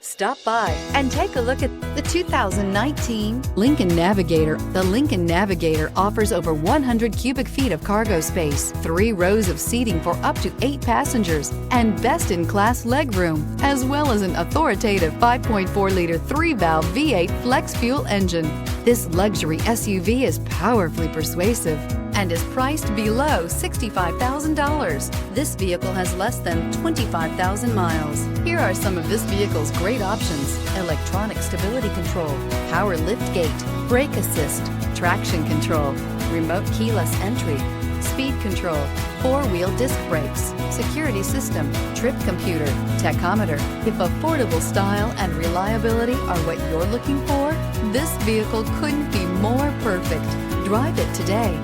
Stop by and take a look at the 2019 Lincoln Navigator. The Lincoln Navigator offers over 100 cubic feet of cargo space, 3 rows of seating for up to 8 passengers, and best-in-class legroom, as well as an authoritative 5.4-liter 3-valve V8 flex fuel engine. This luxury SUV is powerfully persuasive and is priced below $65,000. This vehicle has less than 25,000 miles. Here are some of this vehicle's great options: electronic stability control, power liftgate, brake assist, traction control, remote keyless entry, speed control, 4-wheel disc brakes, security system, trip computer, tachometer. If affordable style and reliability are what you're looking for, this vehicle couldn't be more perfect. Drive it today.